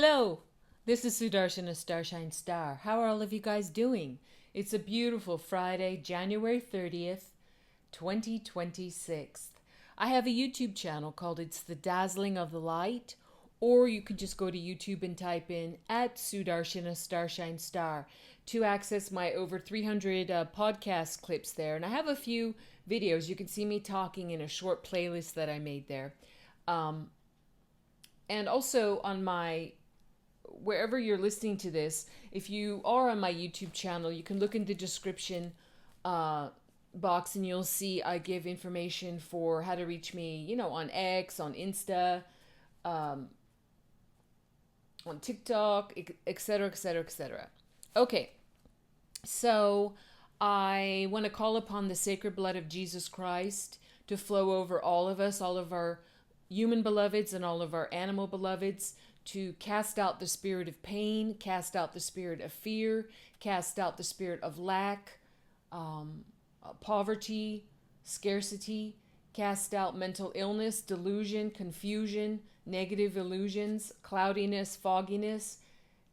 Hello, this is Sudarshana Starshine Star. How are all of you guys doing? It's a beautiful Friday, January 30th, 2026. I have a YouTube channel called It's the Dazzling of the Light, or you can just go to YouTube and type in at Sudarshana Starshine Star to access my over 300 podcast clips there. And I have a few videos. You can see me talking in a short playlist that I made there. And also on my, wherever you're listening to this, if you are on my YouTube channel, you can look in the description box and you'll see I give information for how to reach me, on X, on Insta, on TikTok, etc., etc., etc. Okay, so I want to call upon the sacred blood of Jesus Christ to flow over all of us, all of our human beloveds and all of our animal beloveds, to cast out the spirit of pain, cast out the spirit of fear, cast out the spirit of lack, poverty, scarcity, cast out mental illness, delusion, confusion, negative illusions, cloudiness, fogginess,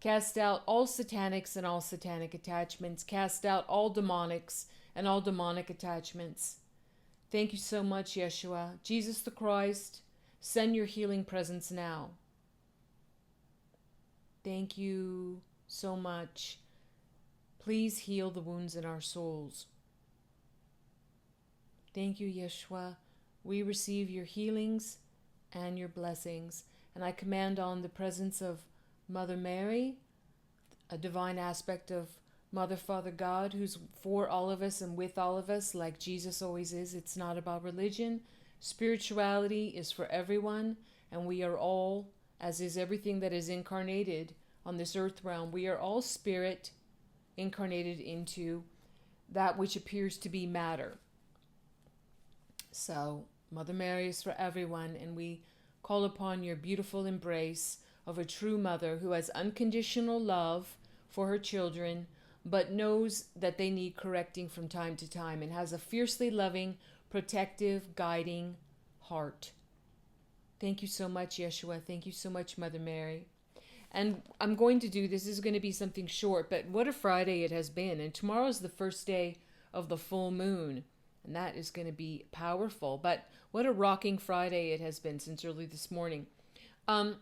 cast out all satanics and all satanic attachments, cast out all demonics and all demonic attachments. Thank you so much, Yeshua. Jesus the Christ, send your healing presence now. Thank you so much. Please heal the wounds in our souls. Thank you, Yeshua. We receive your healings and your blessings. And I command on the presence of Mother Mary, a divine aspect of Mother, Father, God, who's for all of us and with all of us, like Jesus always is. It's not about religion. Spirituality is for everyone, and we are all, as is everything that is incarnated on this earth realm, we are all spirit incarnated into that which appears to be matter. So, Mother Mary is for everyone, and we call upon your beautiful embrace of a true mother who has unconditional love for her children, but knows that they need correcting from time to time, and has a fiercely loving, protective, guiding heart. Thank you so much, Yeshua. Thank you so much, Mother Mary. And I'm going to do, this is going to be something short, but what a Friday it has been. And tomorrow is the first day of the full moon, and that is going to be powerful. But what a rocking Friday it has been since early this morning. I'm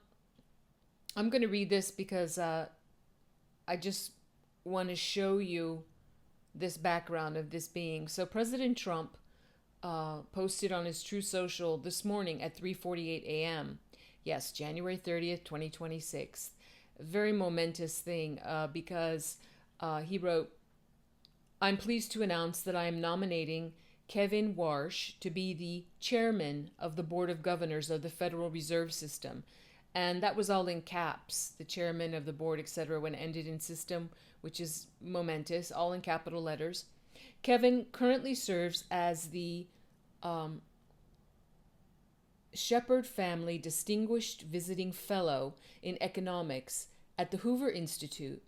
going to read this because I just want to show you this background of this being. So President Trump posted on his True Social this morning at 3:48 a.m. Yes, January 30th, 2026. A very momentous thing because he wrote, "I'm pleased to announce that I am nominating Kevin Warsh to be the chairman of the Board of Governors of the Federal Reserve System." And that was all in caps, the chairman of the board, etc., when it ended in system, which is momentous, all in capital letters. Kevin currently serves as the Shepherd Family Distinguished Visiting Fellow in Economics at the Hoover Institute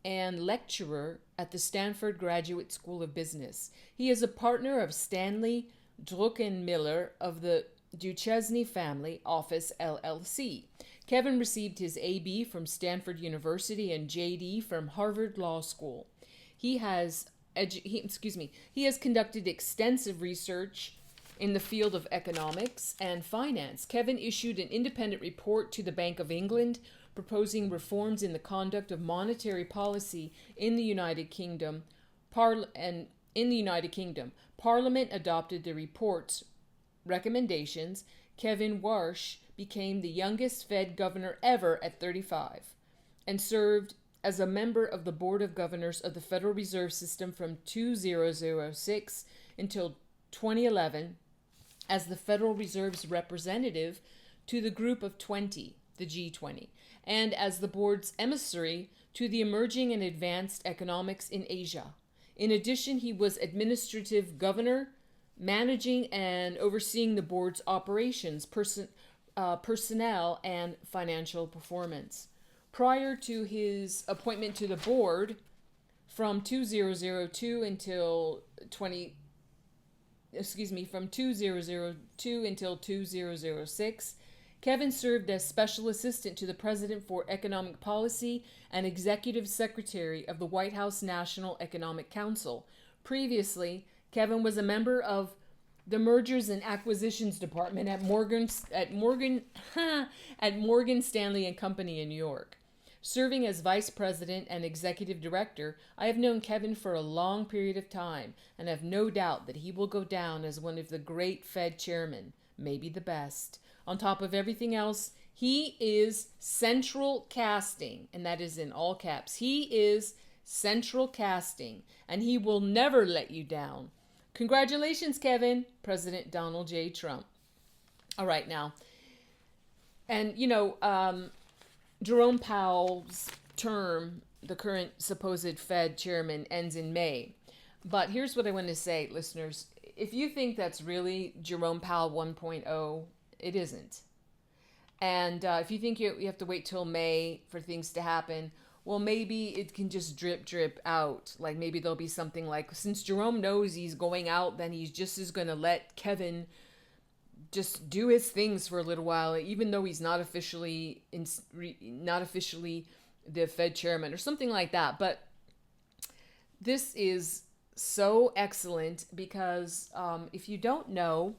and lecturer at the Stanford Graduate School of Business. He is a partner of Stanley Druckenmiller of the Duchesne Family Office, LLC. Kevin received his AB from Stanford University and JD from Harvard Law School. He has conducted extensive research in the field of economics and finance. Kevin issued an independent report to the Bank of England proposing reforms in the conduct of monetary policy in the United Kingdom. Parliament adopted the report's recommendations. Kevin Warsh became the youngest Fed governor ever at 35 and served as a member of the Board of Governors of the Federal Reserve System from 2006 until 2011 as the Federal Reserve's representative to the Group of 20, the G20, and as the board's emissary to the emerging and advanced economics in Asia. In addition, he was administrative governor, managing and overseeing the board's operations, personnel, and financial performance. Prior to his appointment to the board from 2002 until 2006, Kevin served as special assistant to the president for economic policy and executive secretary of the White House National Economic Council. Previously, Kevin was a member of the Mergers and Acquisitions Department at Morgan Stanley and Company in New York. Serving as vice president and executive director, I have known Kevin for a long period of time and have no doubt that he will go down as one of the great Fed chairmen, maybe the best. On top of everything else, he is central casting, and that is in all caps. He is central casting, and he will never let you down. Congratulations, Kevin, President Donald J. Trump. All right, now. And, Jerome Powell's term, the current supposed Fed chairman, ends in May. But here's what I want to say, listeners. If you think that's really Jerome Powell 1.0, it isn't. And if you think you have to wait till May for things to happen, well, maybe it can just drip out. Like maybe there'll be something like, since Jerome knows he's going out, then he's just is going to let Kevin just do his things for a little while, even though he's not officially the Fed chairman or something like that. But this is so excellent because if you don't know,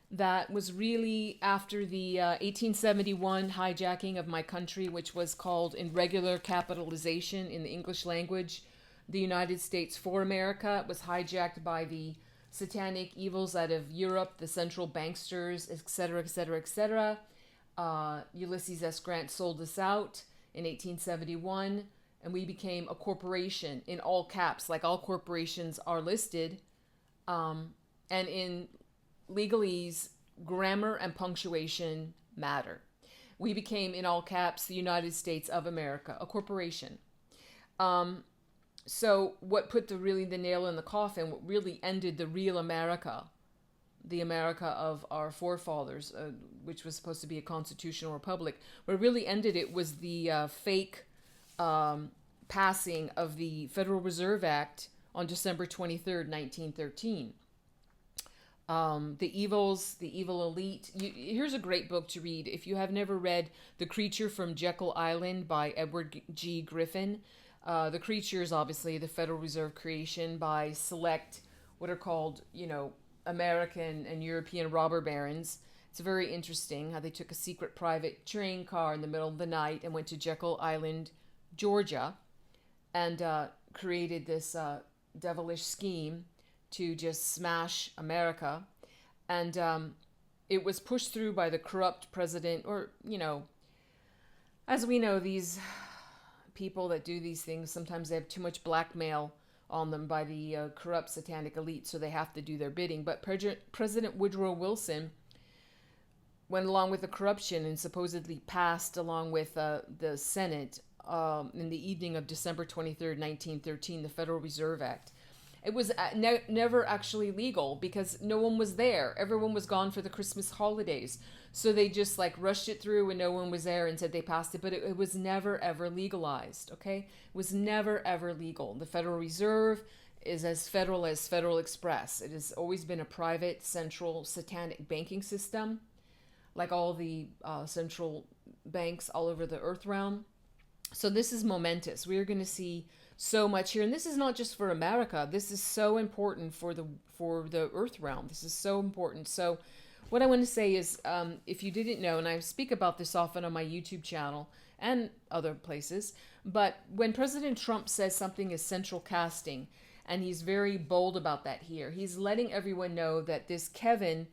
that was really after the 1871 hijacking of my country, which was called in regular capitalization in the English language, the United States for America. It was hijacked by the satanic evils out of Europe, the central banksters, etc., etc., etc. Ulysses S. Grant sold us out in 1871, and we became a corporation in all caps, like all corporations are listed. And in legalese, grammar and punctuation matter. We became, in all caps, the United States of America, a corporation. So what put the nail in the coffin, what really ended the real America, the America of our forefathers, which was supposed to be a constitutional republic, what really ended it was the fake passing of the Federal Reserve Act on December 23rd, 1913. The evil elite. Here's a great book to read. If you have never read The Creature from Jekyll Island by Edward G. Griffin, The Creature is obviously the Federal Reserve creation by select, what are called, American and European robber barons. It's very interesting how they took a secret private train car in the middle of the night and went to Jekyll Island, Georgia, and created this devilish scheme to just smash America. And it was pushed through by the corrupt president, or, as we know, these people that do these things, sometimes they have too much blackmail on them by the corrupt satanic elite, so they have to do their bidding. But President Woodrow Wilson went along with the corruption and supposedly passed along with the Senate in the evening of December 23rd, 1913, the Federal Reserve Act. It was never actually legal because no one was there. Everyone was gone for the Christmas holidays. So they just rushed it through and no one was there and said they passed it. But it was never, ever legalized, okay? It was never, ever legal. The Federal Reserve is as Federal Express. It has always been a private, central, satanic banking system, like all the central banks all over the earth realm. So this is momentous. We are going to see so much here, and this is not just for America. This is so important for the earth realm. This is so important. So what I want to say is, if you didn't know, and I speak about this often on my YouTube channel and other places, but when President Trump says something is central casting, and he's very bold about that here, he's letting everyone know that this Kevin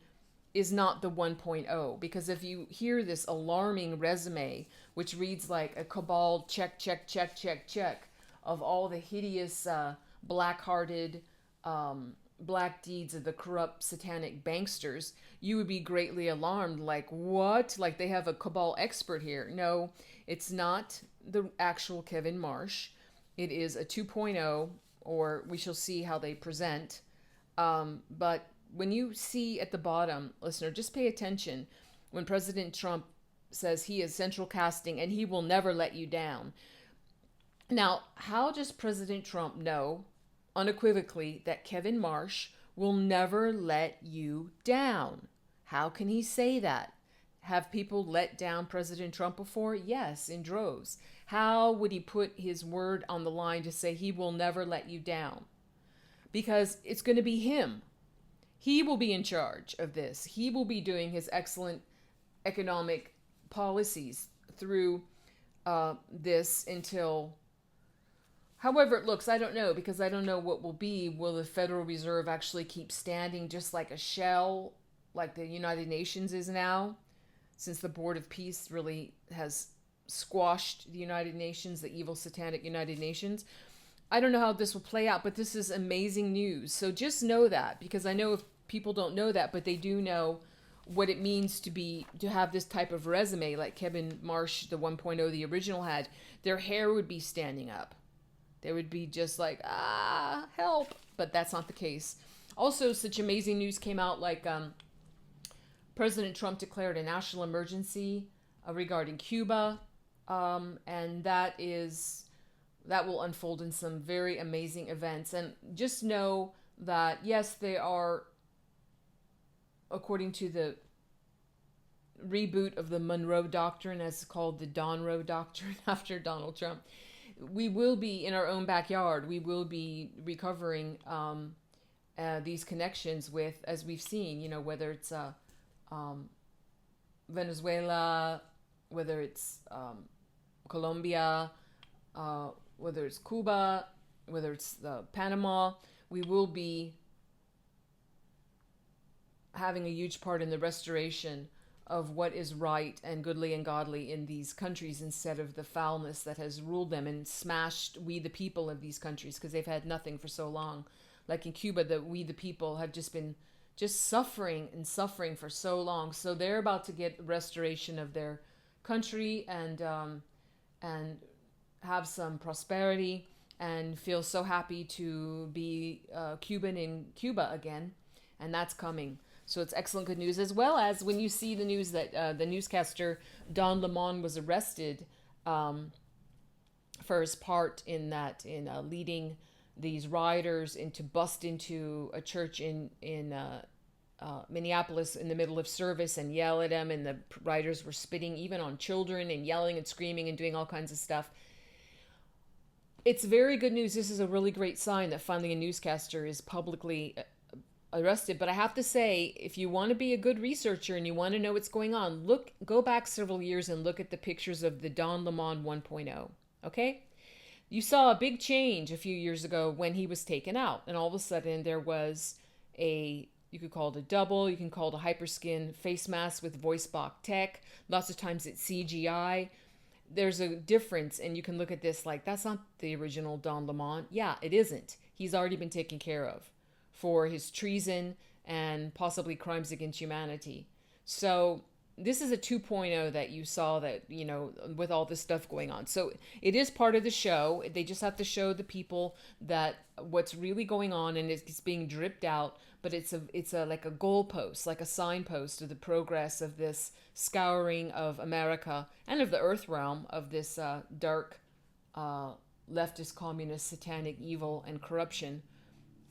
is not the 1.0, because if you hear this alarming resume, which reads like a cabal check of all the hideous, black-hearted, black deeds of the corrupt satanic banksters, you would be greatly alarmed. Like, what? Like they have a cabal expert here. No, it's not the actual Kevin Marsh. It is a 2.0, or we shall see how they present. But when you see at the bottom, listener, just pay attention when President Trump says he is central casting and he will never let you down. Now, how does President Trump know unequivocally that Kevin Marsh will never let you down? How can he say that? Have people let down President Trump before? Yes, in droves. How would he put his word on the line to say he will never let you down? Because it's going to be him. He will be in charge of this. He will be doing his excellent economic policies through this until, however it looks. I don't know, because I don't know what will be. Will the Federal Reserve actually keep standing just like a shell, like the United Nations is now, since the Board of Peace really has squashed the United Nations, the evil satanic United Nations? I don't know how this will play out, but this is amazing news. So just know that, because I know if people don't know that, but they do know what it means to have this type of resume like Kevin Marsh, the 1.0, the original, had. Their hair would be standing up. They would be just like, help. But that's not the case. Also, such amazing news came out, like President Trump declared a national emergency regarding Cuba. And that will unfold in some very amazing events. And just know that, yes, they are, according to the reboot of the Monroe Doctrine, as called the Donroe Doctrine after Donald Trump, we will be in our own backyard. We will be recovering these connections with, as we've seen, whether it's Venezuela, whether it's Colombia, whether it's Cuba, whether it's Panama. We will be having a huge part in the restoration of what is right and goodly and godly in these countries, instead of the foulness that has ruled them and smashed we the people of these countries, because they've had nothing for so long. Like in Cuba, we the people have just been suffering and suffering for so long. So they're about to get restoration of their country and have some prosperity and feel so happy to be Cuban in Cuba again. And that's coming. So it's excellent good news, as well as when you see the news that the newscaster Don Lemon was arrested for his part in leading these rioters to bust into a church in Minneapolis in the middle of service and yell at them, and the rioters were spitting even on children and yelling and screaming and doing all kinds of stuff. It's very good news. This is a really great sign that finally a newscaster is publicly arrested. But I have to say, if you want to be a good researcher and you want to know what's going on, go back several years and look at the pictures of the Don Lemon 1.0. Okay? You saw a big change a few years ago when he was taken out, and all of a sudden there was you could call it a double, you can call it a hyperskin face mask with voice box tech. Lots of times it's CGI. There's a difference, and you can look at this like, that's not the original Don Lemon. Yeah, it isn't. He's already been taken care of for his treason and possibly crimes against humanity. So this is a 2.0 that you saw, that, with all this stuff going on. So it is part of the show. They just have to show the people that what's really going on, and it's being dripped out. But it's like a goalpost, like a signpost of the progress of this scouring of America and of the earth realm of this dark leftist, communist, satanic evil and corruption.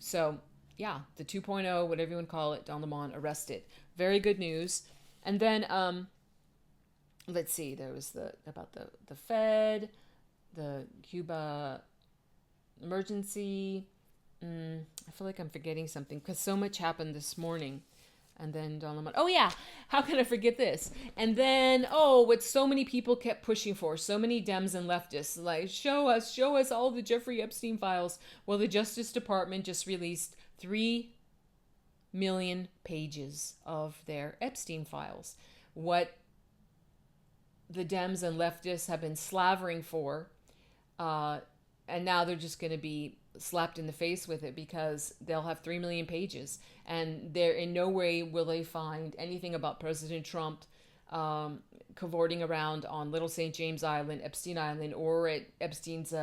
So yeah, the 2.0, whatever you want to call it, Don Lemon arrested. Very good news. And then let's see, there was about the Fed, the Cuba emergency. I feel like I'm forgetting something because so much happened this morning. And then Don Lemon. Oh yeah, how can I forget this? And then, what so many people kept pushing for, so many Dems and leftists, like, show us all the Jeffrey Epstein files. Well, the Justice Department just released 3 million pages of their Epstein files. What the Dems and leftists have been slavering for, and now they're just going to be slapped in the face with it, because they'll have 3 million pages, and there in no way will they find anything about President Trump cavorting around on Little St. James Island, Epstein Island, or at Epstein's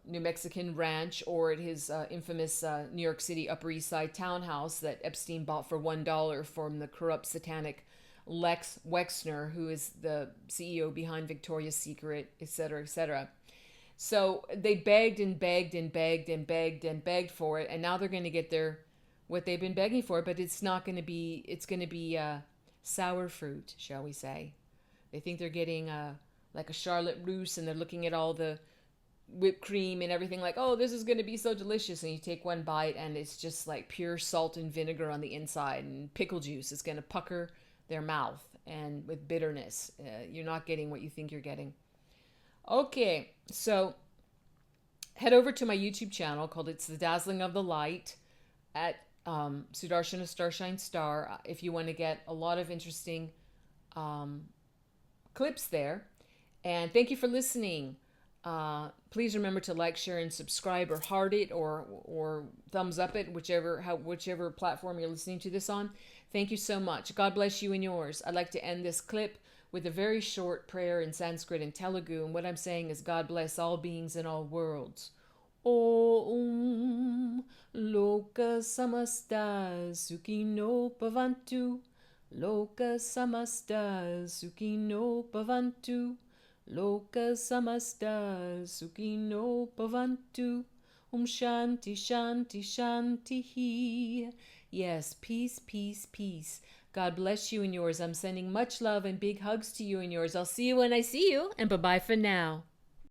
New Mexican ranch, or at his infamous New York City Upper East Side townhouse that Epstein bought for $1 from the corrupt, satanic Lex Wexner, who is the CEO behind Victoria's Secret, etc., etc. So they begged and begged and begged and begged and begged for it, and now they're going to get what they've been begging for, but it's not going to be. It's going to be sour fruit, shall we say. They think they're getting like a Charlotte Russe, and they're looking at all the whipped cream and everything like, oh, this is going to be so delicious. And you take one bite and it's just like pure salt and vinegar on the inside, and pickle juice is going to pucker their mouth and with bitterness. You're not getting what you think you're getting. Okay, so head over to my YouTube channel called It's the Dazzling of the Light at Sudarshana Starshine Star if you want to get a lot of interesting clips there. And thank you for listening. Please remember to like, share, and subscribe, or heart it, or thumbs up it, whichever platform you're listening to this on. Thank you so much. God bless you and yours. I'd like to end this clip with a very short prayer in Sanskrit and Telugu, and what I'm saying is, God bless all beings in all worlds. Om Loka Samasta Sukhino Bhavantu. Loka Samasta Sukhino Bhavantu. Loka Samasta Sukhino Bhavantu. Shanti Shanti Shanti. Yes, peace, peace, peace. God bless you and yours. I'm sending much love and big hugs to you and yours. I'll see you when I see you, and bye-bye for now.